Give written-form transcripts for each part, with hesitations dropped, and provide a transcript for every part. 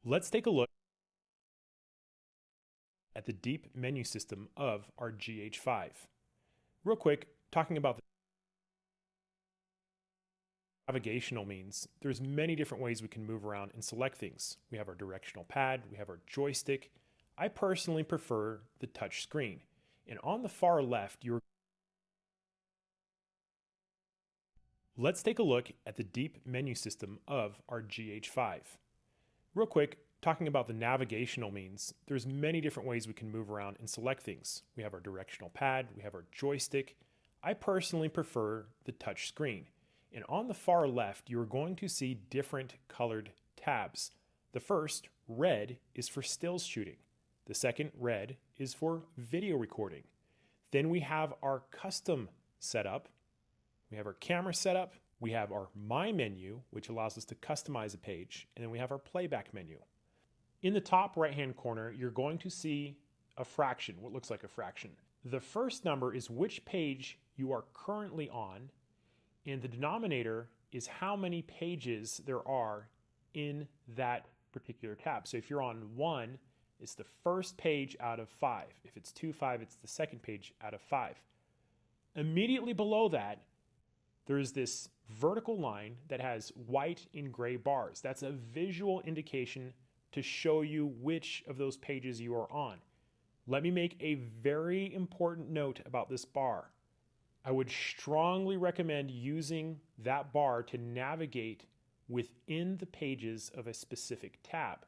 Let's take a look at the deep menu system of our GH5. Real quick, talking about the navigational means, there's many different ways we can move around and select things. We have our directional pad, we have our joystick. I personally prefer the touch screen. And on the far left, let's take a look at the deep menu system of our GH5. Real quick, talking about the navigational means, there's many different ways we can move around and select things. We have our directional pad, we have our joystick. I personally prefer the touch screen. And on the far left, you're going to see different colored tabs. The first, red, is for stills shooting. The second, red, is for video recording. Then we have our custom setup. We have our camera setup. We have our My menu, which allows us to customize a page. And then we have our playback menu. In the top right-hand corner, you're going to see a fraction, what looks like a fraction. The first number is which page you are currently on, and the denominator is how many pages there are in that particular tab. So if you're on 1, it's the first page out of 5. If it's 2, 5, it's the second page out of 5. Immediately below that, there's this vertical line that has white and gray bars. That's a visual indication to show you which of those pages you are on. Let me make a very important note about this bar. I would strongly recommend using that bar to navigate within the pages of a specific tab.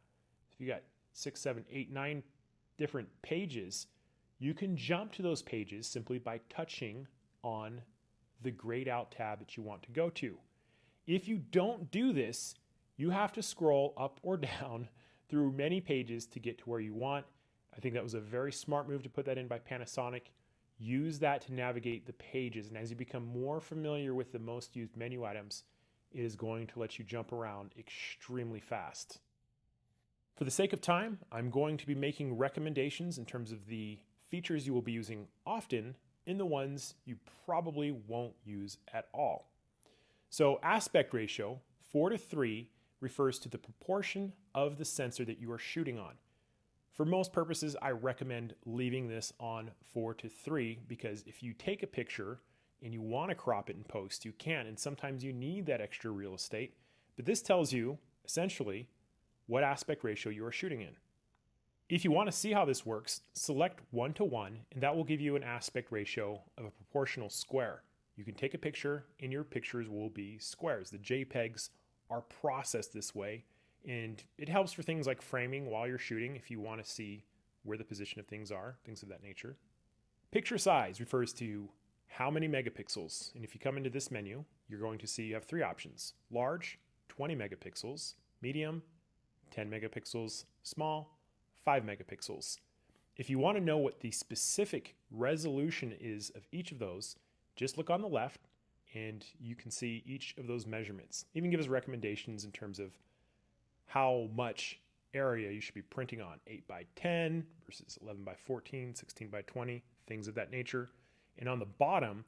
If you got 6, 7, 8, 9 different pages, you can jump to those pages simply by touching on the grayed out tab that you want to go to. If you don't do this, you have to scroll up or down through many pages to get to where you want. I think that was a very smart move to put that in by Panasonic. Use that to navigate the pages, and as you become more familiar with the most used menu items, it is going to let you jump around extremely fast. For the sake of time, I'm going to be making recommendations in terms of the features you will be using often and the ones you probably won't use at all. So aspect ratio, 4:3, refers to the proportion of the sensor that you are shooting on. For most purposes, I recommend leaving this on 4:3 because if you take a picture and you want to crop it in post, you can, and sometimes you need that extra real estate. But this tells you, essentially, what aspect ratio you are shooting in. If you want to see how this works, select 1:1, and that will give you an aspect ratio of a proportional square. You can take a picture, and your pictures will be squares. The JPEGs are processed this way, and it helps for things like framing while you're shooting if you want to see where the position of things are, things of that nature. Picture size refers to how many megapixels, and if you come into this menu, you're going to see you have 3 options: large, 20 megapixels, medium, 10 megapixels, small, 5 megapixels. If you want to know what the specific resolution is of each of those, just look on the left and you can see each of those measurements. Even give us recommendations in terms of how much area you should be printing on, 8:10 versus 11:14, 16:20, things of that nature. And on the bottom,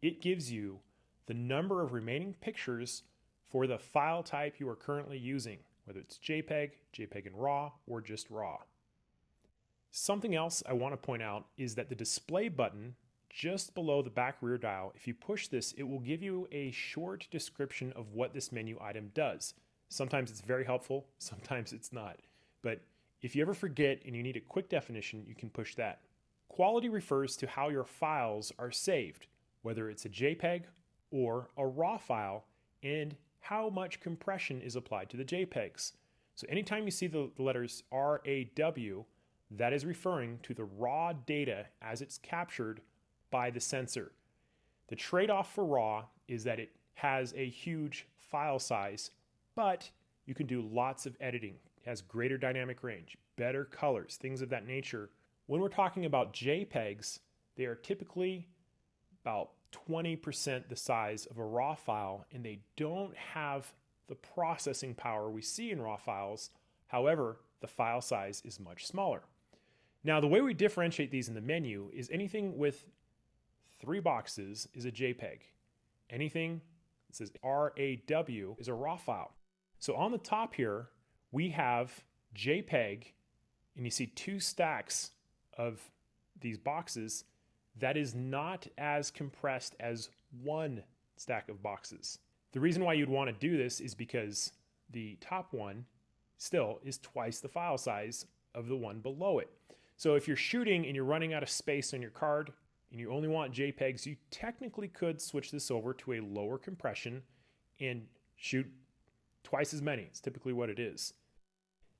it gives you the number of remaining pictures for the file type you are currently using, whether it's JPEG, JPEG and RAW, or just RAW. Something else I want to point out is that the display button just below the back rear dial, if you push this, it will give you a short description of what this menu item does. Sometimes it's very helpful, sometimes it's not. But if you ever forget and you need a quick definition, you can push that. Quality refers to how your files are saved, whether it's a JPEG or a RAW file, and how much compression is applied to the JPEGs. So anytime you see the letters RAW, that is referring to the raw data as it's captured by the sensor. The trade-off for RAW is that it has a huge file size, but you can do lots of editing. It has greater dynamic range, better colors, things of that nature. When we're talking about JPEGs, they are typically about 20% the size of a RAW file, and they don't have the processing power we see in RAW files. However, the file size is much smaller. Now, the way we differentiate these in the menu is anything with 3 boxes is a JPEG. Anything that says RAW is a RAW file. So on the top here, we have JPEG, and you see two stacks of these boxes, that is not as compressed as one stack of boxes. The reason why you'd want to do this is because the top one still is twice the file size of the one below it. So if you're shooting and you're running out of space on your card and you only want JPEGs, you technically could switch this over to a lower compression and shoot twice as many. It's typically what it is.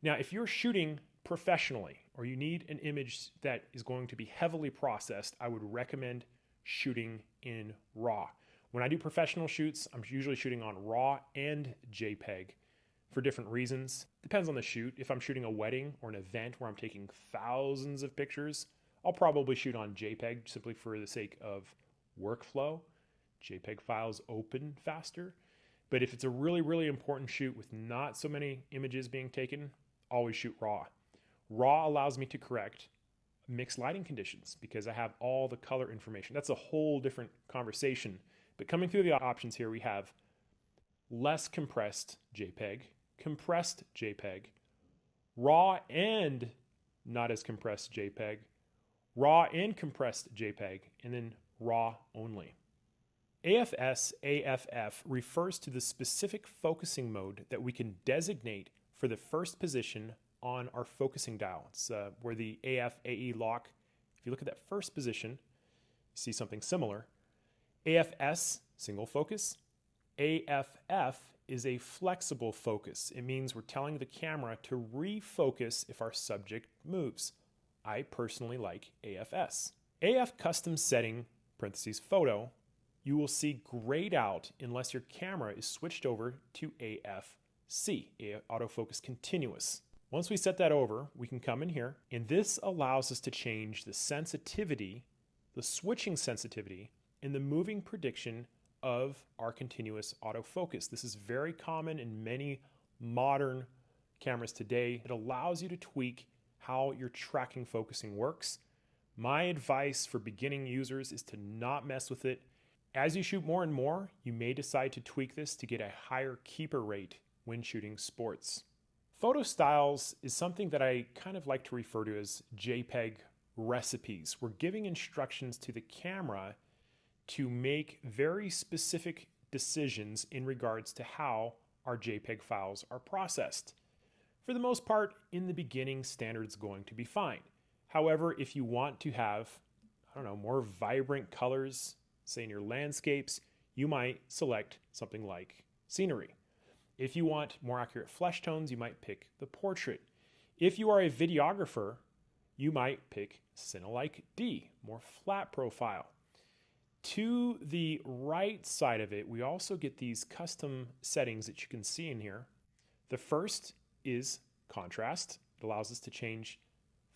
Now, if you're shooting professionally or you need an image that is going to be heavily processed, I would recommend shooting in RAW. When I do professional shoots, I'm usually shooting on RAW and JPEG for different reasons. Depends on the shoot. If I'm shooting a wedding or an event where I'm taking thousands of pictures, I'll probably shoot on JPEG simply for the sake of workflow. JPEG files open faster. But if it's a really, really important shoot with not so many images being taken, always shoot RAW. RAW allows me to correct mixed lighting conditions because I have all the color information. That's a whole different conversation. But coming through the options here, we have less compressed JPEG, compressed JPEG, RAW and not as compressed JPEG, RAW and compressed JPEG, and then RAW only. AFS AFF refers to the specific focusing mode that we can designate for the first position on our focusing dial. It's where the AF AE lock, if you look at that first position, you see something similar. AFS, single focus. AFF is a flexible focus. It means we're telling the camera to refocus if our subject moves. I personally like AFS. AF custom setting, parentheses photo, you will see grayed out unless your camera is switched over to AFC, autofocus continuous. Once we set that over, we can come in here, and this allows us to change the sensitivity, the switching sensitivity, and the moving prediction of our continuous autofocus. This is very common in many modern cameras today. It allows you to tweak how your tracking focusing works. My advice for beginning users is to not mess with it. As you shoot more and more, you may decide to tweak this to get a higher keeper rate when shooting sports. Photo styles is something that I kind of like to refer to as JPEG recipes. We're giving instructions to the camera to make very specific decisions in regards to how our JPEG files are processed. For the most part, in the beginning, standard's going to be fine. However, if you want to have, more vibrant colors, say in your landscapes, you might select something like scenery. If you want more accurate flesh tones, you might pick the portrait. If you are a videographer, you might pick Cinelike D, more flat profile. To the right side of it, we also get these custom settings that you can see in here. The first is contrast. It allows us to change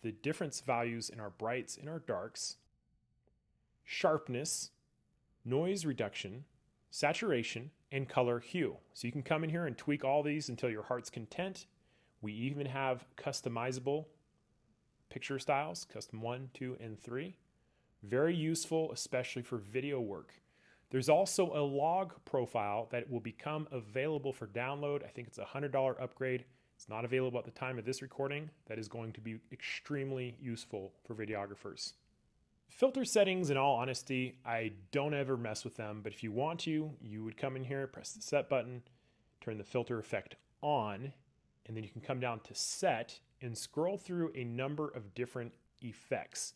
the difference values in our brights and our darks. Sharpness, noise reduction, saturation, and color hue. So you can come in here and tweak all these until your heart's content. We even have customizable picture styles, custom 1, 2, and 3. Very useful, especially for video work. There's also a log profile that will become available for download. I think it's a $100 upgrade. It's not available at the time of this recording. That is going to be extremely useful for videographers. Filter settings, in all honesty, I don't ever mess with them, but if you want to, you would come in here, press the set button, turn the filter effect on, and then you can come down to set and scroll through a number of different effects.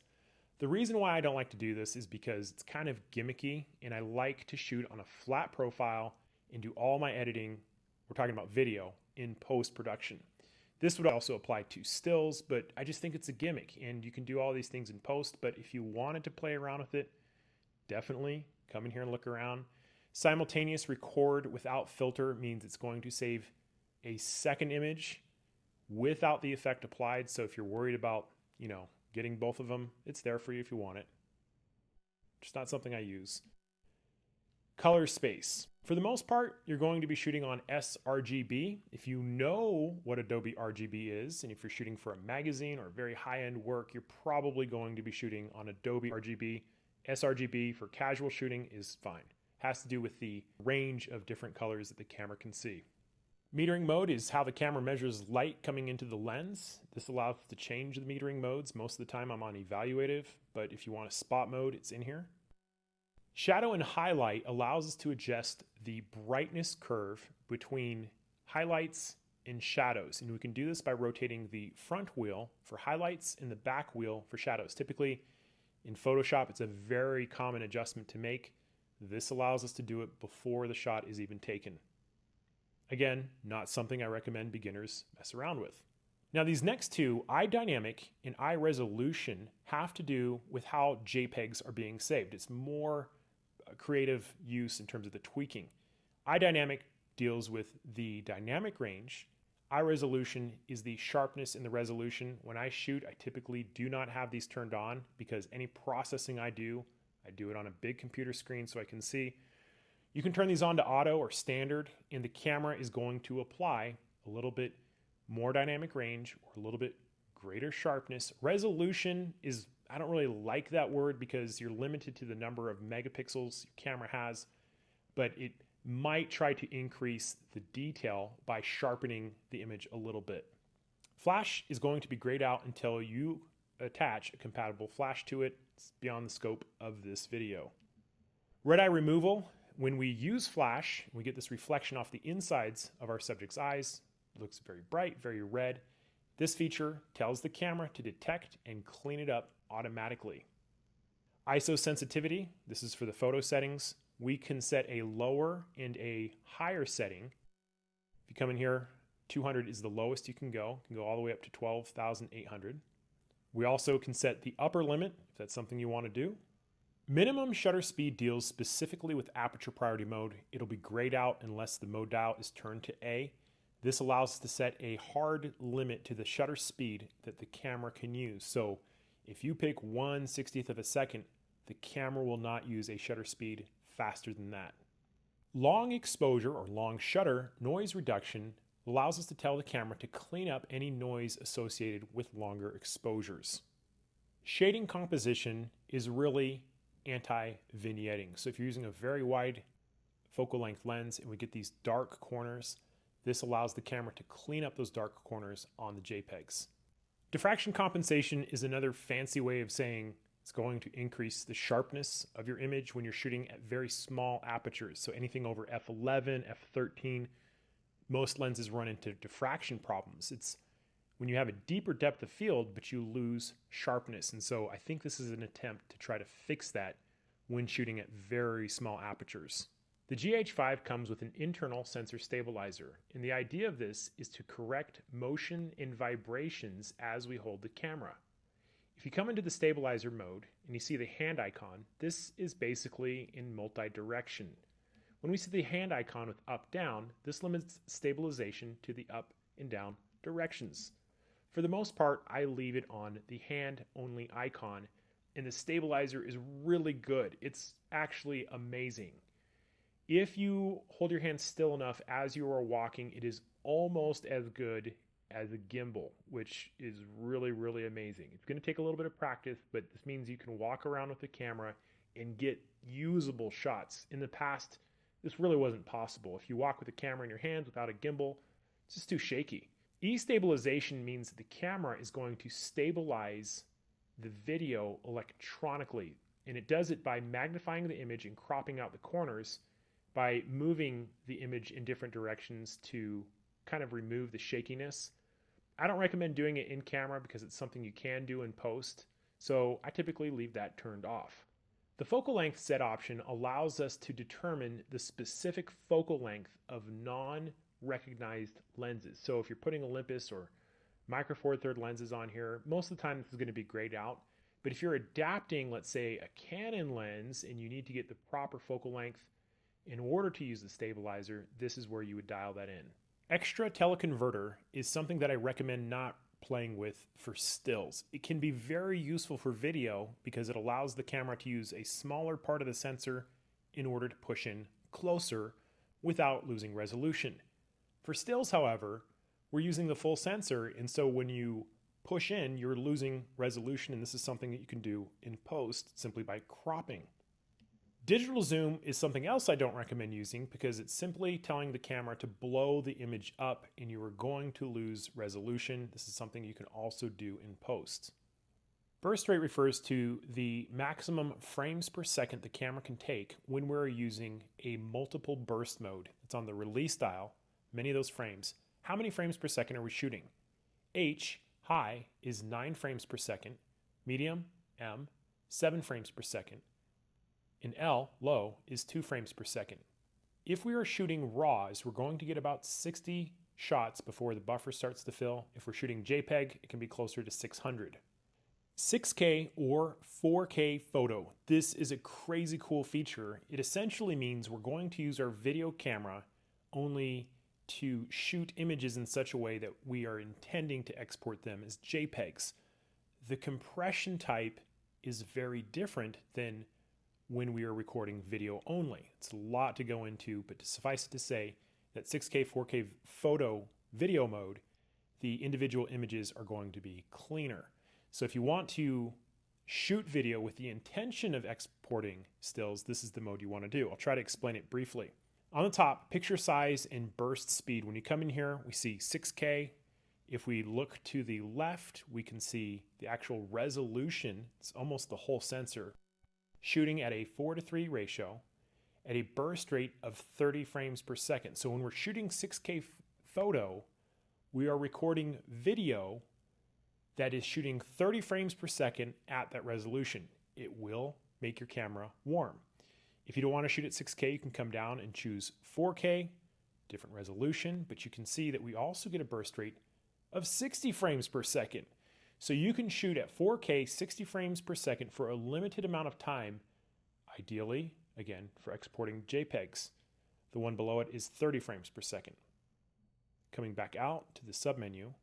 The reason why I don't like to do this is because it's kind of gimmicky, and I like to shoot on a flat profile and do all my editing, we're talking about video, in post-production. This would also apply to stills, but I just think it's a gimmick, and you can do all these things in post, but if you wanted to play around with it, definitely come in here and look around. Simultaneous record without filter means it's going to save a second image without the effect applied, so if you're worried about, getting both of them, it's there for you if you want it. Just not something I use. Color space. For the most part, you're going to be shooting on sRGB. If you know what Adobe RGB is, and if you're shooting for a magazine or very high-end work, you're probably going to be shooting on Adobe RGB. sRGB for casual shooting is fine. Has to do with the range of different colors that the camera can see. Metering mode is how the camera measures light coming into the lens. This allows us to change the metering modes. Most of the time I'm on evaluative, but if you want a spot mode, it's in here. Shadow and highlight allows us to adjust the brightness curve between highlights and shadows. And we can do this by rotating the front wheel for highlights and the back wheel for shadows. Typically in Photoshop, it's a very common adjustment to make. This allows us to do it before the shot is even taken. Again, not something I recommend beginners mess around with. Now these next two, eye dynamic and eye resolution, have to do with how JPEGs are being saved. It's more creative use in terms of the tweaking. Eye dynamic deals with the dynamic range. Eye resolution is the sharpness and the resolution. When I shoot, I typically do not have these turned on because any processing I do it on a big computer screen so I can see. You can turn these on to auto or standard, and the camera is going to apply a little bit more dynamic range or a little bit greater sharpness. Resolution is, I don't really like that word because you're limited to the number of megapixels your camera has, but it might try to increase the detail by sharpening the image a little bit. Flash is going to be grayed out until you attach a compatible flash to it. It's beyond the scope of this video. Red eye removal. When we use flash, we get this reflection off the insides of our subject's eyes. It looks very bright, very red. This feature tells the camera to detect and clean it up automatically. ISO sensitivity, this is for the photo settings. We can set a lower and a higher setting. If you come in here, 200 is the lowest you can go. You can go all the way up to 12,800. We also can set the upper limit if that's something you want to do. Minimum shutter speed deals specifically with aperture priority mode. It'll be grayed out unless the mode dial is turned to A. This allows us to set a hard limit to the shutter speed that the camera can use. So if you pick 1/60th of a second, the camera will not use a shutter speed faster than that. Long exposure or long shutter noise reduction allows us to tell the camera to clean up any noise associated with longer exposures. Shading composition is really anti-vignetting. So if you're using a very wide focal length lens and we get these dark corners, this allows the camera to clean up those dark corners on the JPEGs. Diffraction compensation is another fancy way of saying it's going to increase the sharpness of your image when you're shooting at very small apertures. So anything over f11, f13, most lenses run into diffraction problems. It's when you have a deeper depth of field, but you lose sharpness. And so I think this is an attempt to try to fix that when shooting at very small apertures. The GH5 comes with an internal sensor stabilizer, and the idea of this is to correct motion and vibrations as we hold the camera. If you come into the stabilizer mode and you see the hand icon, this is basically in multi-direction. When we see the hand icon with up-down, this limits stabilization to the up and down directions. For the most part, I leave it on the hand-only icon, and the stabilizer is really good. It's actually amazing. If you hold your hand still enough as you are walking, it is almost as good as a gimbal, which is really, really amazing. It's going to take a little bit of practice, but this means you can walk around with the camera and get usable shots. In the past, this really wasn't possible. If you walk with the camera in your hands without a gimbal, it's just too shaky. E-stabilization means that the camera is going to stabilize the video electronically, and it does it by magnifying the image and cropping out the corners by moving the image in different directions to kind of remove the shakiness. I don't recommend doing it in camera because it's something you can do in post, so I typically leave that turned off. The focal length set option allows us to determine the specific focal length of non-recognized lenses. So if you're putting Olympus or Micro Four Third lenses on here, most of the time this is going to be grayed out. But if you're adapting, let's say, a Canon lens and you need to get the proper focal length in order to use the stabilizer, this is where you would dial that in. Extra teleconverter is something that I recommend not playing with for stills. It can be very useful for video because it allows the camera to use a smaller part of the sensor in order to push in closer without losing resolution. For stills, however, we're using the full sensor, and so when you push in, you're losing resolution, and this is something that you can do in post simply by cropping. Digital zoom is something else I don't recommend using because it's simply telling the camera to blow the image up and you are going to lose resolution. This is something you can also do in post. Burst rate refers to the maximum frames per second the camera can take when we're using a multiple burst mode. It's on the release dial, many of those frames. How many frames per second are we shooting? H, high, is 9 frames per second, medium, M, 7 frames per second, and L, low, is 2 frames per second. If we are shooting RAWs, we're going to get about 60 shots before the buffer starts to fill. If we're shooting JPEG, it can be closer to 600. 6K or 4K photo. This is a crazy cool feature. It essentially means we're going to use our video camera only to shoot images in such a way that we are intending to export them as JPEGs. The compression type is very different than when we are recording video only. It's a lot to go into, but to suffice it to say that 6K, 4K photo video mode, the individual images are going to be cleaner. So if you want to shoot video with the intention of exporting stills, this is the mode you want to do. I'll try to explain it briefly. On the top, picture size and burst speed. When you come in here, we see 6K. If we look to the left, we can see the actual resolution. It's almost the whole sensor. Shooting at a 4:3 ratio at a burst rate of 30 frames per second. So when we're shooting 6K photo, we are recording video that is shooting 30 frames per second at that resolution. It will make your camera warm. If you don't want to shoot at 6K, you can come down and choose 4K, different resolution, but you can see that we also get a burst rate of 60 frames per second. So you can shoot at 4K 60 frames per second for a limited amount of time, ideally, again, for exporting JPEGs. The one below it is 30 frames per second. Coming back out to the submenu,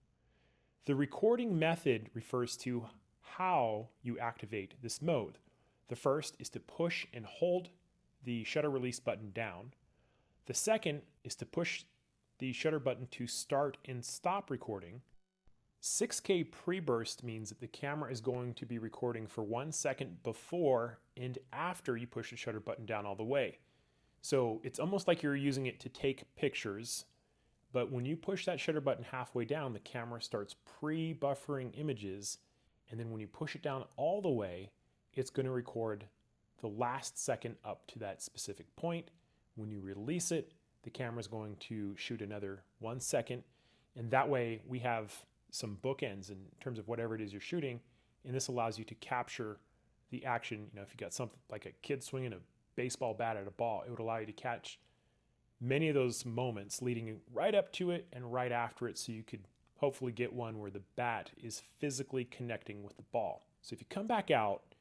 the recording method refers to how you activate this mode. The first is to push and hold the shutter release button down. The second is to push the shutter button to start and stop recording. 6K pre-burst means that the camera is going to be recording for 1 second before and after you push the shutter button down all the way. So it's almost like you're using it to take pictures, but when you push that shutter button halfway down, the camera starts pre-buffering images, and then when you push it down all the way, it's going to record the last second up to that specific point. When you release it, the camera is going to shoot another 1 second, and that way we have some bookends in terms of whatever it is you're shooting, and this allows you to capture the action. If you got something like a kid swinging a baseball bat at a ball, it would allow you to catch many of those moments leading right up to it and right after it, so you could hopefully get one where the bat is physically connecting with the ball. So if you come back out,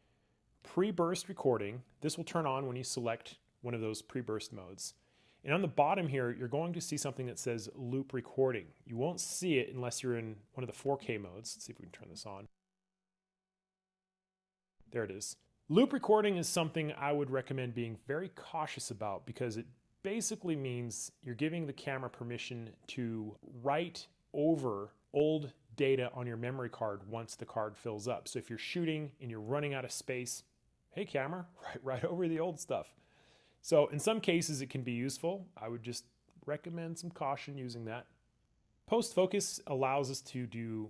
pre-burst recording, this will turn on when you select one of those pre-burst modes. And on the bottom here, you're going to see something that says loop recording. You won't see it unless you're in one of the 4K modes. Let's see if we can turn this on. There it is. Loop recording is something I would recommend being very cautious about because it basically means you're giving the camera permission to write over old data on your memory card once the card fills up. So if you're shooting and you're running out of space, hey camera, write right over the old stuff. So in some cases it can be useful. I would just recommend some caution using that. Post focus allows us to do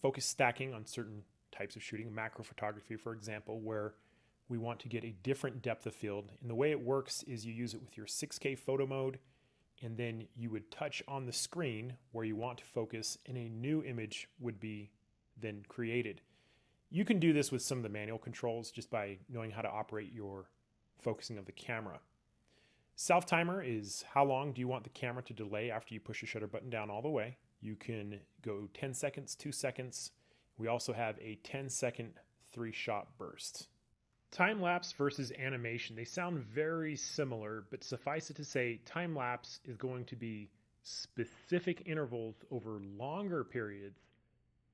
focus stacking on certain types of shooting, macro photography, for example, where we want to get a different depth of field. And the way it works is you use it with your 6K photo mode, and then you would touch on the screen where you want to focus, and a new image would be then created. You can do this with some of the manual controls just by knowing how to operate your focusing of the camera. Self timer is how long do you want the camera to delay after you push the shutter button down all the way. You can go 10 seconds, 2 seconds. We also have a 10-second 3-shot burst. Time-lapse versus animation. They sound very similar, but suffice it to say, time-lapse is going to be specific intervals over longer periods.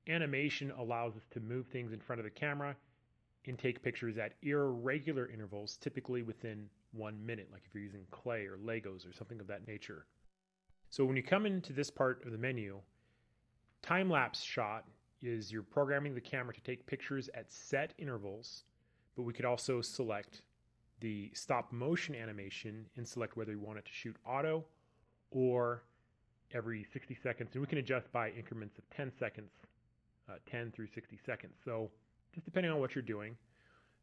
Animation allows us to move things in front of the camera and take pictures at irregular intervals, typically within 1 minute, like if you're using clay or Legos or something of that nature. So when you come into this part of the menu, time-lapse shot is you're programming the camera to take pictures at set intervals, but we could also select the stop motion animation and select whether you want it to shoot auto or every 60 seconds. And we can adjust by increments of 10 seconds, 10 through 60 seconds. So just depending on what you're doing.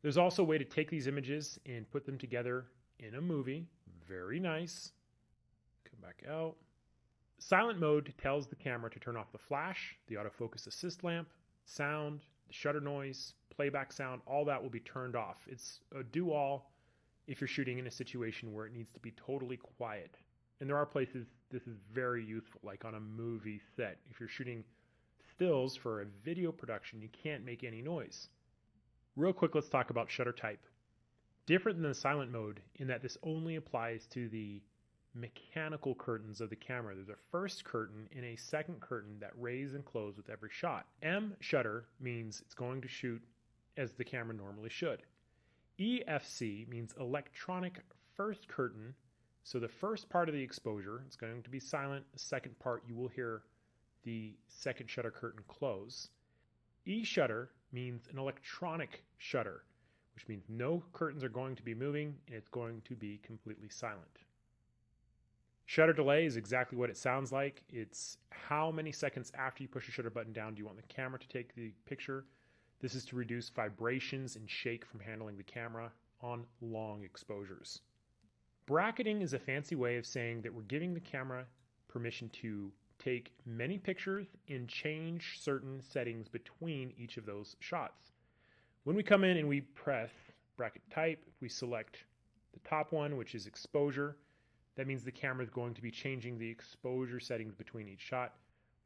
There's also a way to take these images and put them together in a movie. Very nice. Come back out. Silent mode tells the camera to turn off the flash, the autofocus assist lamp, sound, the shutter noise, playback sound, all that will be turned off. It's a do-all if you're shooting in a situation where it needs to be totally quiet. And there are places this is very useful, like on a movie set. If you're shooting stills for a video production, you can't make any noise. Real quick, let's talk about shutter type. Different than the silent mode in that this only applies to the mechanical curtains of the camera. There's a first curtain and a second curtain that raise and close with every shot. M shutter means it's going to shoot as the camera normally should. EFC means electronic first curtain. So the first part of the exposure is going to be silent. The second part, you will hear the second shutter curtain close. E shutter means an electronic shutter, which means no curtains are going to be moving and it's going to be completely silent. Shutter delay is exactly what it sounds like. It's how many seconds after you push the shutter button down do you want the camera to take the picture. This is to reduce vibrations and shake from handling the camera on long exposures. Bracketing is a fancy way of saying that we're giving the camera permission to take many pictures and change certain settings between each of those shots. When we come in and we press bracket type, we select the top one, which is exposure. That means the camera is going to be changing the exposure settings between each shot.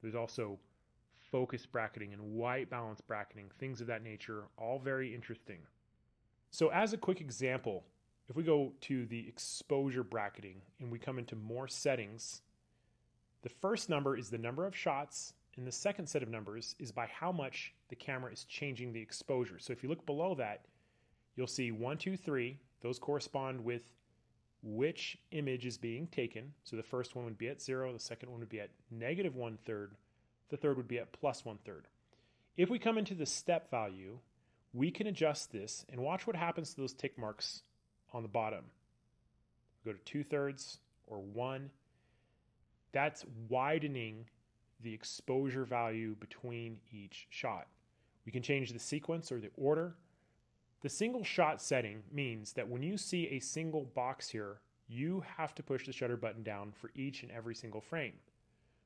There's also focus bracketing and white balance bracketing, things of that nature, all very interesting. So as a quick example, if we go to the exposure bracketing and we come into more settings, the first number is the number of shots, and the second set of numbers is by how much the camera is changing the exposure. So if you look below that, you'll see 1, 2, 3. Those correspond with which image is being taken. So the first one would be at 0, the second one would be at negative 1/3, the third would be at plus 1/3. If we come into the step value, we can adjust this and watch what happens to those tick marks on the bottom. Go to 2/3 or 1. That's widening the exposure value between each shot. We can change the sequence or the order. The single shot setting means that when you see a single box here, you have to push the shutter button down for each and every single frame.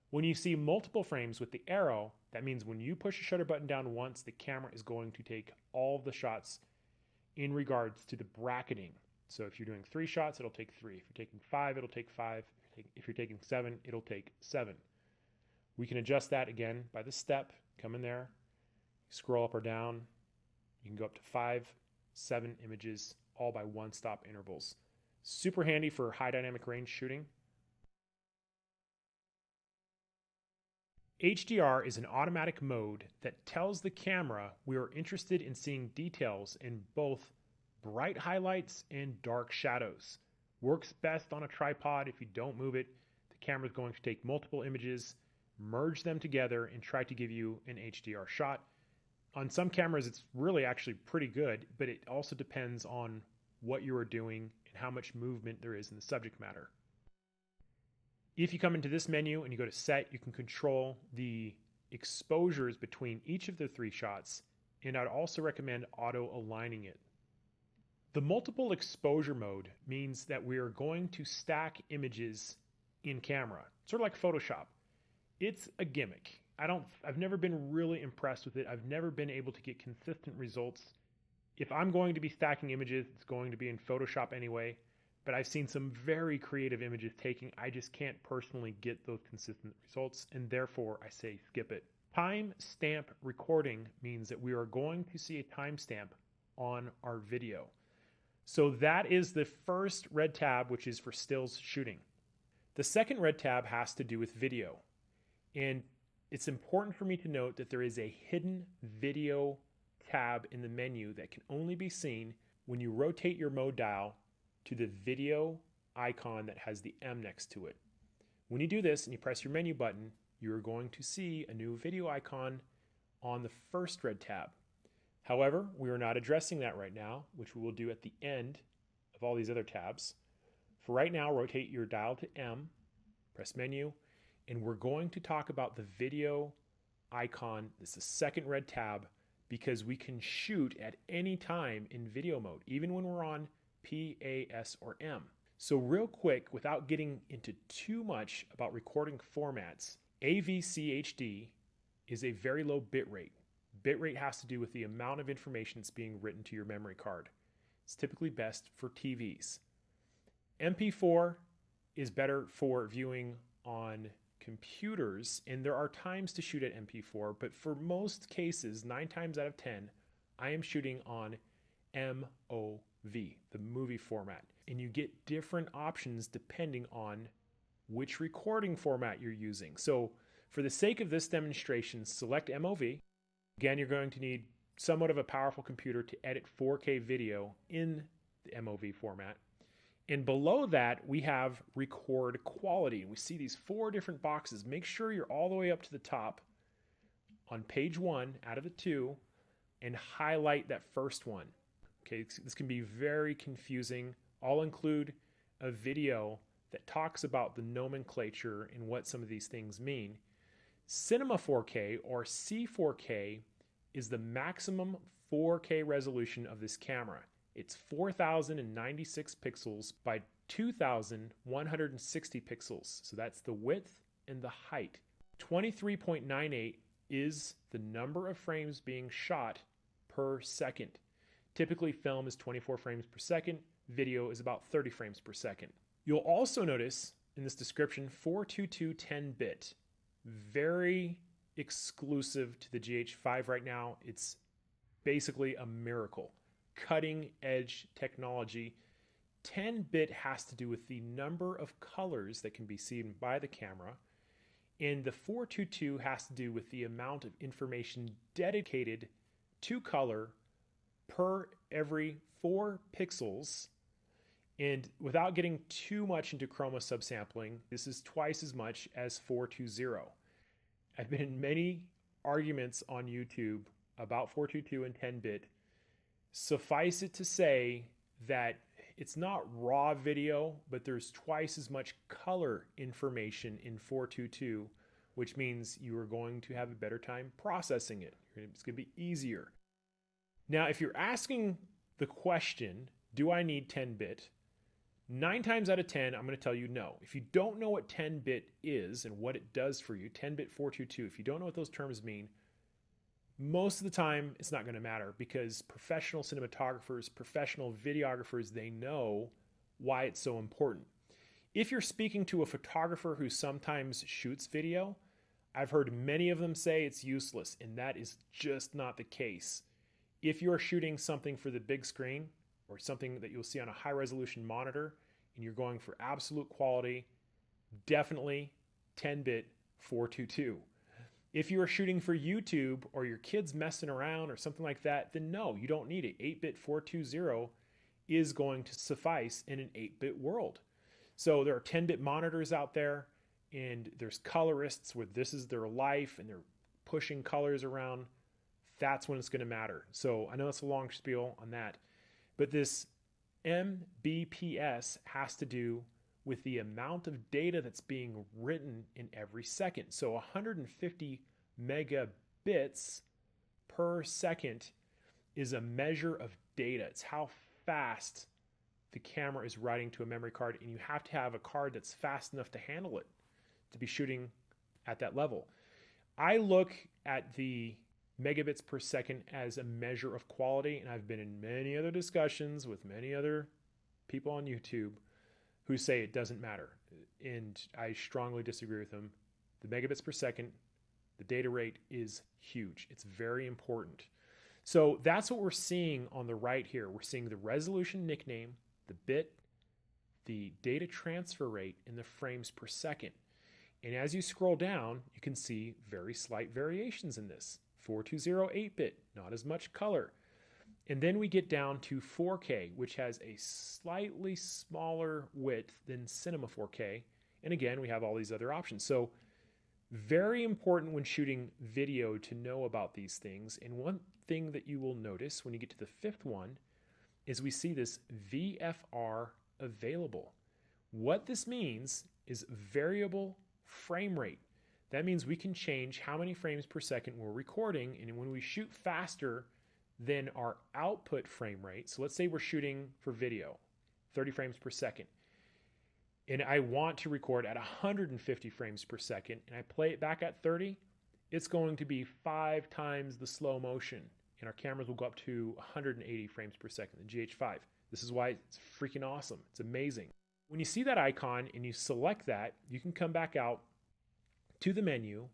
When you see multiple frames with the arrow, that means when you push the shutter button down once, the camera is going to take all of the shots in regards to the bracketing. So if you're doing 3 shots, it'll take 3. If you're taking 5, it'll take 5. If you're taking 7, it'll take 7. We can adjust that again by the step. Come in there, scroll up or down. You can go up to 5, 7 images, all by one-stop intervals. Super handy for high dynamic range shooting. HDR is an automatic mode that tells the camera we are interested in seeing details in both bright highlights and dark shadows. Works best on a tripod. If you don't move it, the camera is going to take multiple images, merge them together, and try to give you an HDR shot. On some cameras, it's really actually pretty good, but it also depends on what you are doing and how much movement there is in the subject matter. If you come into this menu and you go to set, you can control the exposures between each of the 3 shots, and I'd also recommend auto aligning it. The multiple exposure mode means that we are going to stack images in camera, sort of like Photoshop. It's a gimmick. I've never been really impressed with it. I've never been able to get consistent results. If I'm going to be stacking images, it's going to be in Photoshop anyway, but I've seen some very creative images taking. I just can't personally get those consistent results, and therefore I say skip it. Timestamp recording means that we are going to see a timestamp on our video. So that is the first red tab, which is for stills shooting. The second red tab has to do with video. And it's important for me to note that there is a hidden video tab in the menu that can only be seen when you rotate your mode dial to the video icon that has the M next to it. When you do this and you press your menu button, you're going to see a new video icon on the first red tab. However, we are not addressing that right now, which we will do at the end of of all these other tabs. For right now, rotate your dial to M, press menu, and we're going to talk about the video icon. This is the second red tab because we can shoot at any time in video mode, even when we're on P, A, S, or M. So real quick, without getting into too much about recording formats, AVCHD is a very low bit rate. Bit rate has to do with the amount of information that's being written to your memory card. It's typically best for TVs. MP4 is better for viewing on computers, and there are times to shoot at MP4, but for most cases, 9 times out of 10, I am shooting on MOV, the movie format. And you get different options depending on which recording format you're using. So for the sake of this demonstration, select MOV. Again, you're going to need somewhat of a powerful computer to edit 4K video in the MOV format. And below that, we have record quality. We see these 4 different boxes. Make sure you're all the way up to the top on page 1 out of the 2 and highlight that first one. Okay, this can be very confusing. I'll include a video that talks about the nomenclature and what some of these things mean. Cinema 4K or C4K is the maximum 4K resolution of this camera. It's 4,096 pixels by 2,160 pixels. So that's the width and the height. 23.98 is the number of frames being shot per second. Typically, film is 24 frames per second. Video is about 30 frames per second. You'll also notice in this description 422 10-bit. Very exclusive to the GH5 right now. It's basically a miracle. Cutting edge technology. 10-bit has to do with the number of colors that can be seen by the camera, and the 422 has to do with the amount of information dedicated to color per every 4 pixels. And without getting too much into chroma subsampling, this is twice as much as 420. I've been in many arguments on YouTube about 422 and 10-bit. Suffice it to say that it's not raw video, but there's twice as much color information in 422, which means you are going to have a better time processing it. It's going to be easier. Now, if you're asking the question, do I need 10-bit? 9 times out of 10, I'm going to tell you no. If you don't know what 10-bit is and what it does for you, 10-bit 422, if you don't know what those terms mean, most of the time it's not going to matter because professional cinematographers, professional videographers, they know why it's so important. If you're speaking to a photographer who sometimes shoots video, I've heard many of them say it's useless, and that is just not the case. If you're shooting something for the big screen or something that you'll see on a high resolution monitor and you're going for absolute quality, definitely 10-bit 422. If you are shooting for YouTube or your kid's messing around or something like that, then no, you don't need it. 8-bit 420 is going to suffice in an 8-bit world. So there are 10-bit monitors out there, and there's colorists where this is their life and they're pushing colors around. That's when it's going to matter. So I know that's a long spiel on that, but this Mbps has to do with the amount of data that's being written in every second. So 150 megabits per second is a measure of data. It's how fast the camera is writing to a memory card, and you have to have a card that's fast enough to handle it to be shooting at that level. I look at the megabits per second as a measure of quality, and I've been in many other discussions with many other people on YouTube who say it doesn't matter, and I strongly disagree with them. The megabits per second, the data rate is huge. It's very important. So that's what we're seeing on the right here. We're seeing the resolution nickname, the bit, the data transfer rate, and the frames per second. And as you scroll down, you can see very slight variations in this. 420 8-bit, not as much color. And then we get down to 4K, which has a slightly smaller width than Cinema 4K. And again, we have all these other options. So very important when shooting video to know about these things. And one thing that you will notice when you get to the 5th one is we see this VFR available. What this means is variable frame rate. That means we can change how many frames per second we're recording, and when we shoot faster than our output frame rate, so let's say we're shooting for video, 30 frames per second, and I want to record at 150 frames per second, and I play it back at 30, it's going to be 5 times the slow motion, and our cameras will go up to 180 frames per second, the GH5. This is why it's freaking awesome. It's amazing. When you see that icon and you select that, you can come back out to the menu,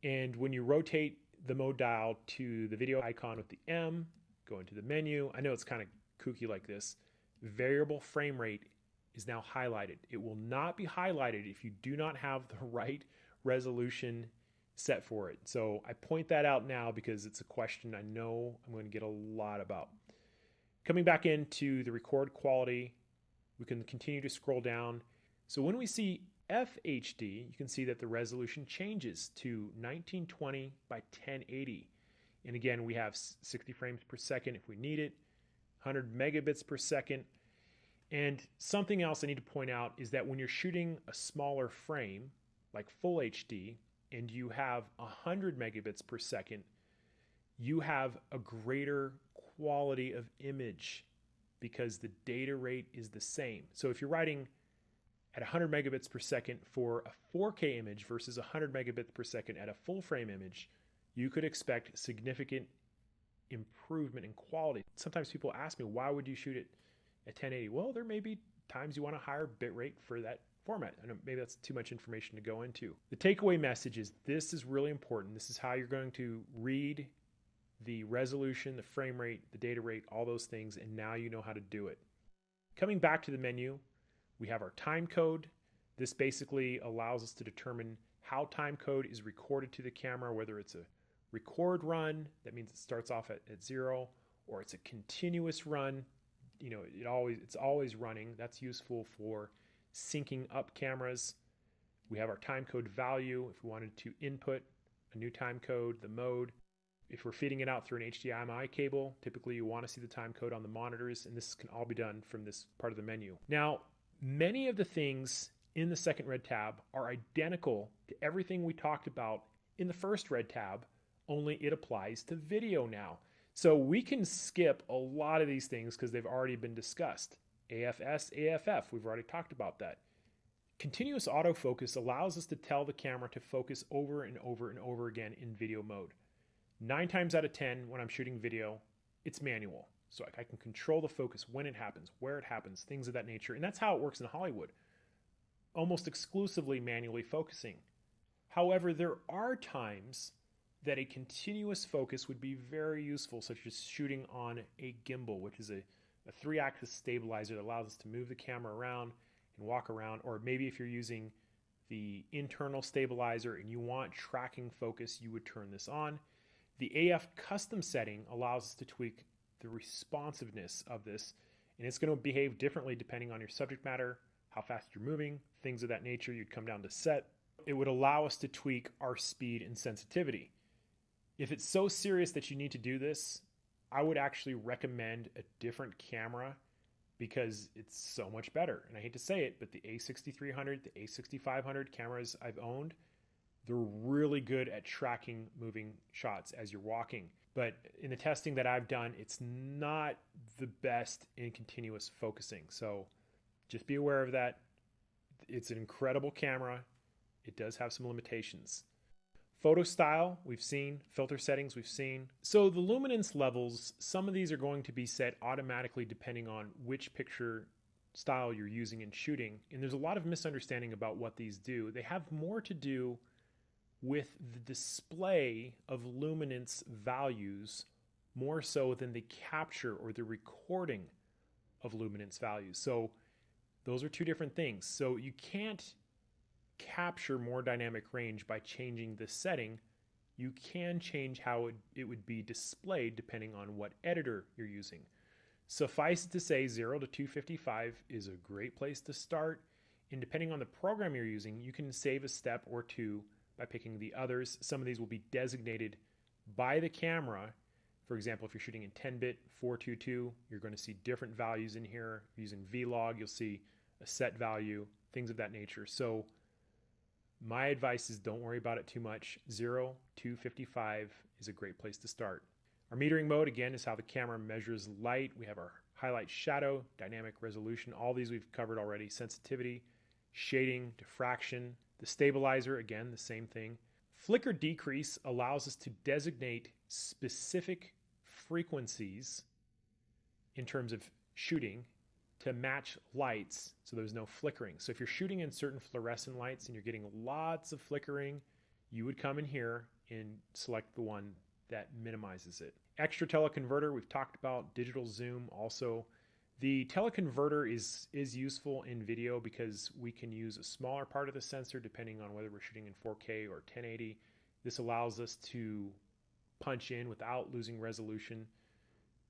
and when you rotate the mode dial to the video icon with the M, go into the menu. I know it's kind of kooky like this. Variable frame rate is now highlighted. It will not be highlighted if you do not have the right resolution set for it. So I point that out now because it's a question I know I'm going to get a lot about. Coming back into the record quality, we can continue to scroll down. So when we see FHD, you can see that the resolution changes to 1920 by 1080. And again, we have 60 frames per second if we need it, 100 megabits per second. And something else I need to point out is that when you're shooting a smaller frame, like full HD, and you have 100 megabits per second, you have a greater quality of image because the data rate is the same. So if you're writing at 100 megabits per second for a 4K image versus 100 megabits per second at a full frame image, you could expect significant improvement in quality. Sometimes people ask me, why would you shoot it at 1080? Well, there may be times you want a higher bitrate for that format. And maybe that's too much information to go into. The takeaway message is this is really important. This is how you're going to read the resolution, the frame rate, the data rate, all those things, and now you know how to do it. Coming back to the menu, we have our time code. This basically allows us to determine how time code is recorded to the camera, whether it's a record run, that means it starts off at 0, or it's a continuous run. You know, it's always running. That's useful for syncing up cameras. We have our time code value if we wanted to input a new time code, the mode. If we're feeding it out through an HDMI cable, typically you want to see the time code on the monitors, and this can all be done from this part of the menu. Now, many of the things in the second red tab are identical to everything we talked about in the first red tab, only it applies to video now. So we can skip a lot of these things because they've already been discussed. AFS, AFF, we've already talked about that. Continuous autofocus allows us to tell the camera to focus over and over and over again in video mode. 9 times out of 10 when I'm shooting video, it's manual. So I can control the focus when it happens, where it happens, things of that nature. And that's how it works in Hollywood. Almost exclusively manually focusing. However, there are times that a continuous focus would be very useful, such as shooting on a gimbal, which is a 3-axis stabilizer that allows us to move the camera around and walk around. Or maybe if you're using the internal stabilizer and you want tracking focus, you would turn this on. The AF custom setting allows us to tweak the responsiveness of this, and it's going to behave differently depending on your subject matter, how fast you're moving, things of that nature. You'd come down to set. It would allow us to tweak our speed and sensitivity. If it's so serious that you need to do this, I would actually recommend a different camera because it's so much better. And I hate to say it, but the A6300, the A6500 cameras I've owned, they're really good at tracking moving shots as you're walking. But in the testing that I've done, it's not the best in continuous focusing. So just be aware of that. It's an incredible camera. It does have some limitations. Photo style, we've seen. Filter settings, we've seen. So the luminance levels, some of these are going to be set automatically depending on which picture style you're using in shooting. And there's a lot of misunderstanding about what these do. They have more to do with the display of luminance values more so than the capture or the recording of luminance values. So those are two different things. So you can't capture more dynamic range by changing the setting. You can change how it would be displayed depending on what editor you're using. Suffice it to say, 0 to 255 is a great place to start. And depending on the program you're using, you can save a step or two by picking the others. Some of these will be designated by the camera For example, if you're shooting in 10-bit 422, you're going to see different values in here. If you're using V-Log, you'll see a set value, things of that nature. So my advice is don't worry about it too much. 0 to 55 is a great place to start. Our metering mode, again, is how the camera measures light. We have our highlight shadow, dynamic resolution. All these we've covered already. Sensitivity, shading, diffraction. The stabilizer, again, the same thing. Flicker decrease allows us to designate specific frequencies in terms of shooting to match lights so there's no flickering. So if you're shooting in certain fluorescent lights and you're getting lots of flickering, you would come in here and select the one that minimizes it. Extra teleconverter, we've talked about. Digital zoom also. The teleconverter is useful in video because we can use a smaller part of the sensor depending on whether we're shooting in 4K or 1080. This allows us to punch in without losing resolution.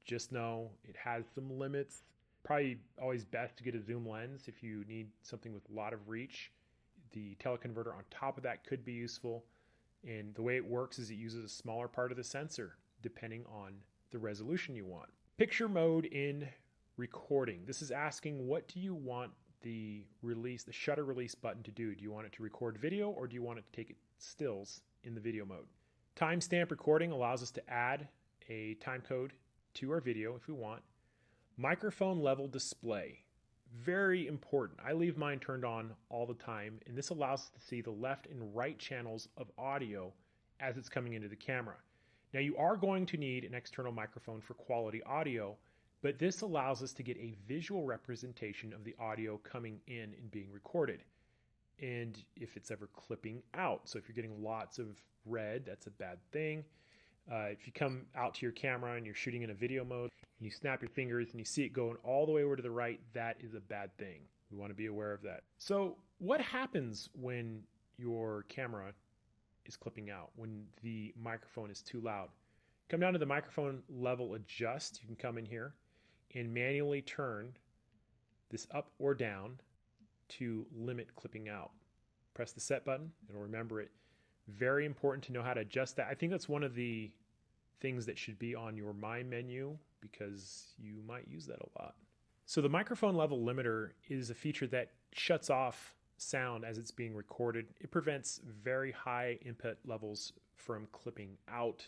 Just know it has some limits. Probably always best to get a zoom lens if you need something with a lot of reach. The teleconverter on top of that could be useful. And the way it works is it uses a smaller part of the sensor depending on the resolution you want. Picture mode in recording. This is asking, what do you want the shutter release button to do? Do you want it to record video or do you want it to take it stills in the video mode? Timestamp recording allows us to add a time code to our video if we want. Microphone level display. Very important. I leave mine turned on all the time, and this allows us to see the left and right channels of audio as it's coming into the camera. Now, you are going to need an external microphone for quality audio, but this allows us to get a visual representation of the audio coming in and being recorded. And if it's ever clipping out, so if you're getting lots of red, that's a bad thing. If you come out to your camera and you're shooting in a video mode, and you snap your fingers and you see it going all the way over to the right, that is a bad thing. We want to be aware of that. So what happens when your camera is clipping out, when the microphone is too loud? Come down to the microphone level adjust. You can come in here and manually turn this up or down to limit clipping out. Press the set button. It'll remember it. Very important to know how to adjust that. I think that's one of the things that should be on your My menu because you might use that a lot. So the microphone level limiter is a feature that shuts off sound as it's being recorded. It prevents very high input levels from clipping out